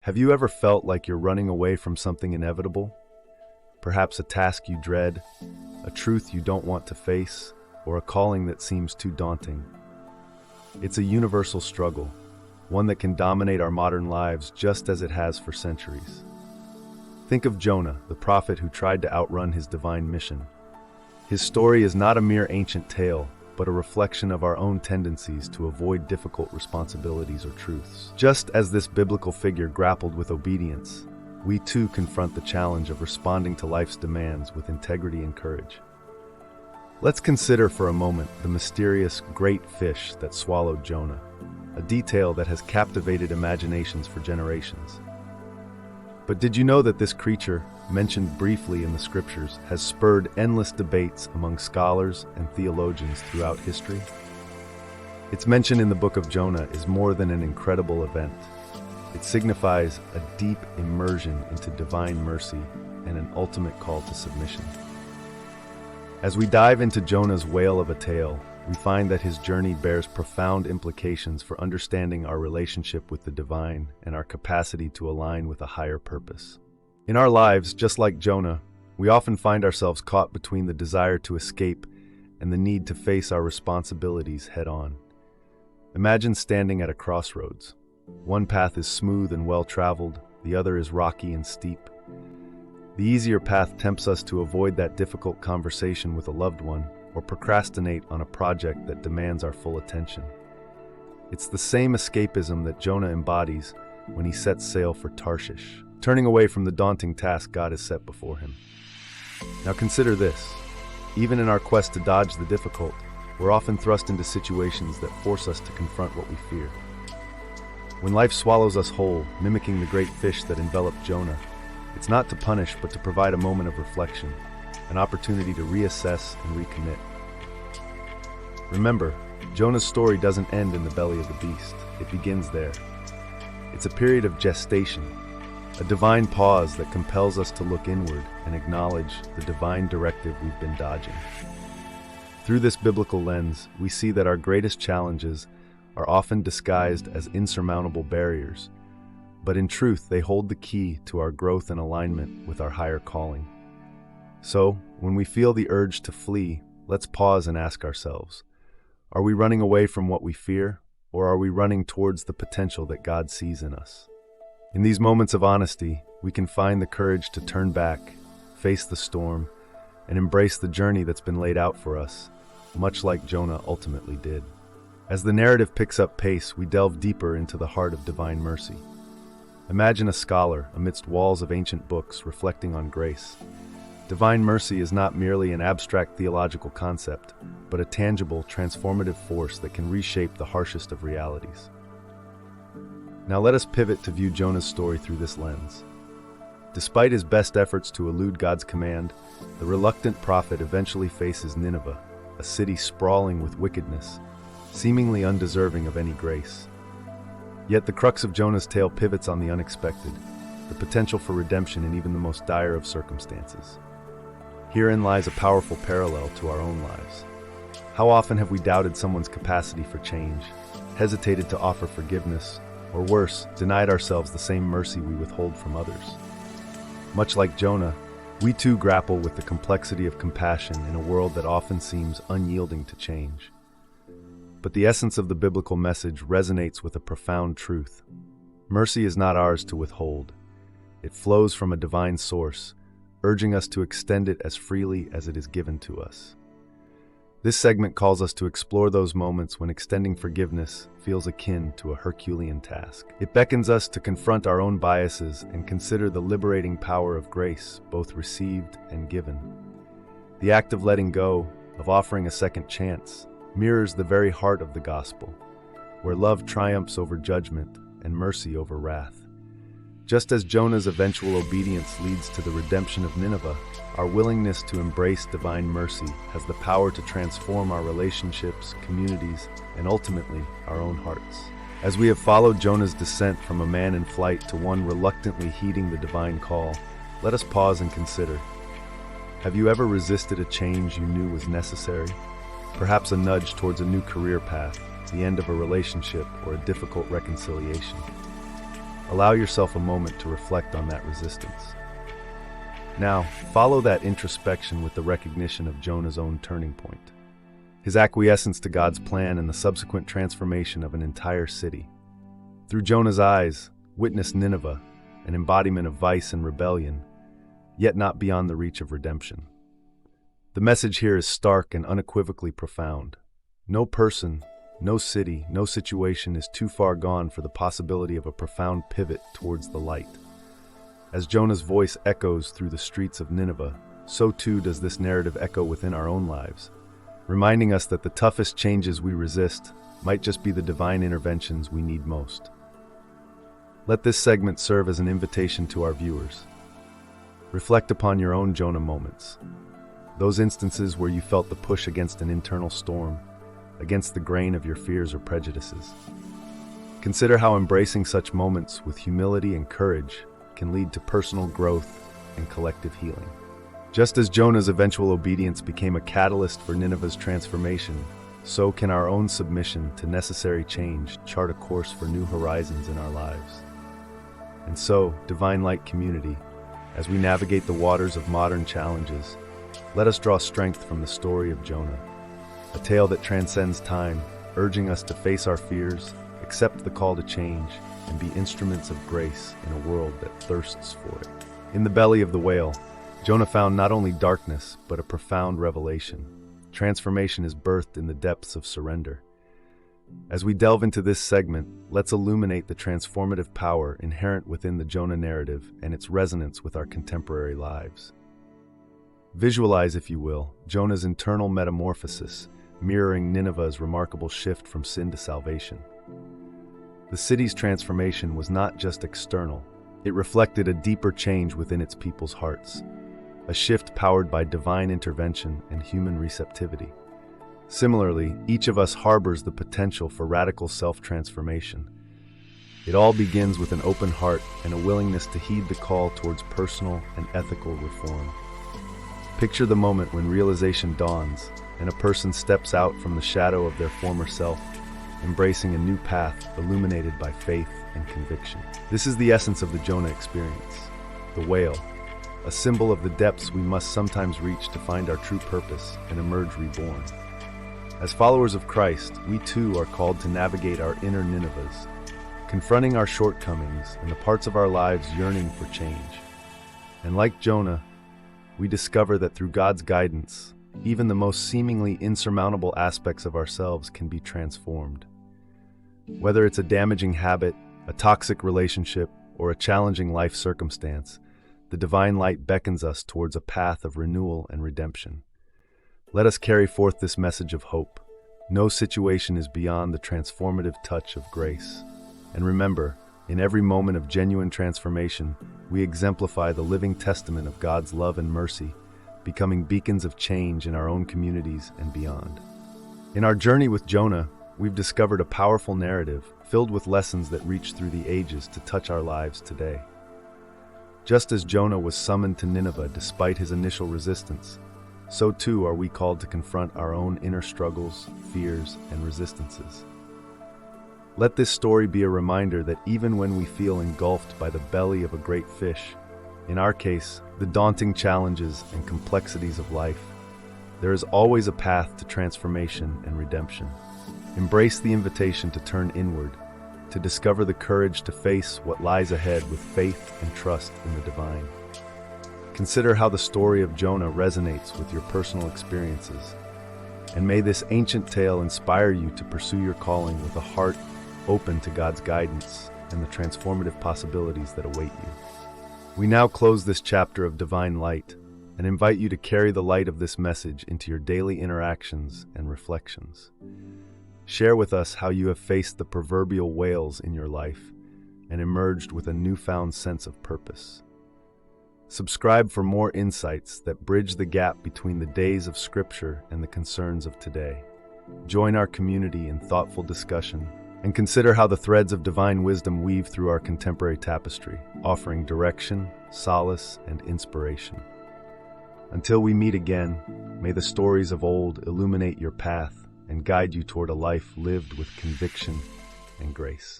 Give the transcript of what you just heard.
Have you ever felt like you're running away from something inevitable? Perhaps a task you dread, a truth you don't want to face, or a calling that seems too daunting. It's a universal struggle, one that can dominate our modern lives just as it has for centuries. Think of Jonah, the prophet who tried to outrun his divine mission. His story is not a mere ancient tale, but a reflection of our own tendencies to avoid difficult responsibilities or truths. Just as this biblical figure grappled with obedience, we too confront the challenge of responding to life's demands with integrity and courage. Let's consider for a moment the mysterious great fish that swallowed Jonah, a detail that has captivated imaginations for generations. But did you know that this creature, mentioned briefly in the scriptures, has spurred endless debates among scholars and theologians throughout history? Its mention in the book of Jonah is more than an incredible event. It signifies a deep immersion into divine mercy and an ultimate call to submission. As we dive into Jonah's whale of a tale, we find that his journey bears profound implications for understanding our relationship with the divine and our capacity to align with a higher purpose. In our lives, just like Jonah, we often find ourselves caught between the desire to escape and the need to face our responsibilities head-on. Imagine standing at a crossroads. One path is smooth and well-traveled, the other is rocky and steep. The easier path tempts us to avoid that difficult conversation with a loved one or procrastinate on a project that demands our full attention. It's the same escapism that Jonah embodies when he sets sail for Tarshish, turning away from the daunting task God has set before him. Now consider this. Even in our quest to dodge the difficult, we're often thrust into situations that force us to confront what we fear. When life swallows us whole, mimicking the great fish that enveloped Jonah, it's not to punish but to provide a moment of reflection, an opportunity to reassess and recommit. Remember, Jonah's story doesn't end in the belly of the beast. It begins there. It's a period of gestation, a divine pause that compels us to look inward and acknowledge the divine directive we've been dodging. Through this biblical lens, we see that our greatest challenges are often disguised as insurmountable barriers, but in truth, they hold the key to our growth and alignment with our higher calling. So, when we feel the urge to flee, let's pause and ask ourselves, are we running away from what we fear, or are we running towards the potential that God sees in us? In these moments of honesty, we can find the courage to turn back, face the storm, and embrace the journey that's been laid out for us, much like Jonah ultimately did. As the narrative picks up pace, we delve deeper into the heart of divine mercy. Imagine a scholar amidst walls of ancient books reflecting on grace. Divine mercy is not merely an abstract theological concept, but a tangible, transformative force that can reshape the harshest of realities. Now let us pivot to view Jonah's story through this lens. Despite his best efforts to elude God's command, the reluctant prophet eventually faces Nineveh, a city sprawling with wickedness, seemingly undeserving of any grace. Yet the crux of Jonah's tale pivots on the unexpected, the potential for redemption in even the most dire of circumstances. Herein lies a powerful parallel to our own lives. How often have we doubted someone's capacity for change, hesitated to offer forgiveness, or worse, denied ourselves the same mercy we withhold from others? Much like Jonah, we too grapple with the complexity of compassion in a world that often seems unyielding to change. But the essence of the biblical message resonates with a profound truth. Mercy is not ours to withhold. It flows from a divine source, urging us to extend it as freely as it is given to us. This segment calls us to explore those moments when extending forgiveness feels akin to a Herculean task. It beckons us to confront our own biases and consider the liberating power of grace, both received and given. The act of letting go, of offering a second chance, mirrors the very heart of the gospel, where love triumphs over judgment and mercy over wrath. Just as Jonah's eventual obedience leads to the redemption of Nineveh, our willingness to embrace divine mercy has the power to transform our relationships, communities, and ultimately our own hearts. As we have followed Jonah's descent from a man in flight to one reluctantly heeding the divine call, let us pause and consider. Have you ever resisted a change you knew was necessary? Perhaps a nudge towards a new career path, the end of a relationship, or a difficult reconciliation. Allow yourself a moment to reflect on that resistance. Now, follow that introspection with the recognition of Jonah's own turning point. His acquiescence to God's plan and the subsequent transformation of an entire city. Through Jonah's eyes, witness Nineveh, an embodiment of vice and rebellion, yet not beyond the reach of redemption. The message here is stark and unequivocally profound. No person, no city, no situation is too far gone for the possibility of a profound pivot towards the light. As Jonah's voice echoes through the streets of Nineveh, so too does this narrative echo within our own lives, reminding us that the toughest changes we resist might just be the divine interventions we need most. Let this segment serve as an invitation to our viewers. Reflect upon your own Jonah moments, those instances where you felt the push against an internal storm, against the grain of your fears or prejudices. Consider how embracing such moments with humility and courage can lead to personal growth and collective healing. Just as Jonah's eventual obedience became a catalyst for Nineveh's transformation, so can our own submission to necessary change chart a course for new horizons in our lives. And so, Divine Light community, as we navigate the waters of modern challenges, let us draw strength from the story of Jonah, a tale that transcends time, urging us to face our fears, accept the call to change, and be instruments of grace in a world that thirsts for it. In the belly of the whale, Jonah found not only darkness, but a profound revelation. Transformation is birthed in the depths of surrender. As we delve into this segment, let's illuminate the transformative power inherent within the Jonah narrative and its resonance with our contemporary lives. Visualize, if you will, Jonah's internal metamorphosis, mirroring Nineveh's remarkable shift from sin to salvation. The city's transformation was not just external, it reflected a deeper change within its people's hearts, a shift powered by divine intervention and human receptivity. Similarly, each of us harbors the potential for radical self-transformation. It all begins with an open heart and a willingness to heed the call towards personal and ethical reform. Picture the moment when realization dawns and a person steps out from the shadow of their former self, embracing a new path illuminated by faith and conviction. This is the essence of the Jonah experience. The whale, a symbol of the depths we must sometimes reach to find our true purpose and emerge reborn. As followers of Christ, we too are called to navigate our inner Ninevehs, confronting our shortcomings and the parts of our lives yearning for change. And like Jonah, we discover that through God's guidance, even the most seemingly insurmountable aspects of ourselves can be transformed. Whether it's a damaging habit, a toxic relationship, or a challenging life circumstance, the divine light beckons us towards a path of renewal and redemption. Let us carry forth this message of hope. No situation is beyond the transformative touch of grace. And remember, in every moment of genuine transformation, we exemplify the living testament of God's love and mercy, becoming beacons of change in our own communities and beyond. In our journey with Jonah, we've discovered a powerful narrative filled with lessons that reach through the ages to touch our lives today. Just as Jonah was summoned to Nineveh despite his initial resistance, so too are we called to confront our own inner struggles, fears, and resistances. Let this story be a reminder that even when we feel engulfed by the belly of a great fish, in our case, the daunting challenges and complexities of life, there is always a path to transformation and redemption. Embrace the invitation to turn inward, to discover the courage to face what lies ahead with faith and trust in the divine. Consider how the story of Jonah resonates with your personal experiences, and may this ancient tale inspire you to pursue your calling with a heart open to God's guidance and the transformative possibilities that await you. We now close this chapter of Divine Light and invite you to carry the light of this message into your daily interactions and reflections. Share with us how you have faced the proverbial whales in your life and emerged with a newfound sense of purpose. Subscribe for more insights that bridge the gap between the days of Scripture and the concerns of today. Join our community in thoughtful discussion and consider how the threads of divine wisdom weave through our contemporary tapestry, offering direction, solace, and inspiration. Until we meet again, may the stories of old illuminate your path and guide you toward a life lived with conviction and grace.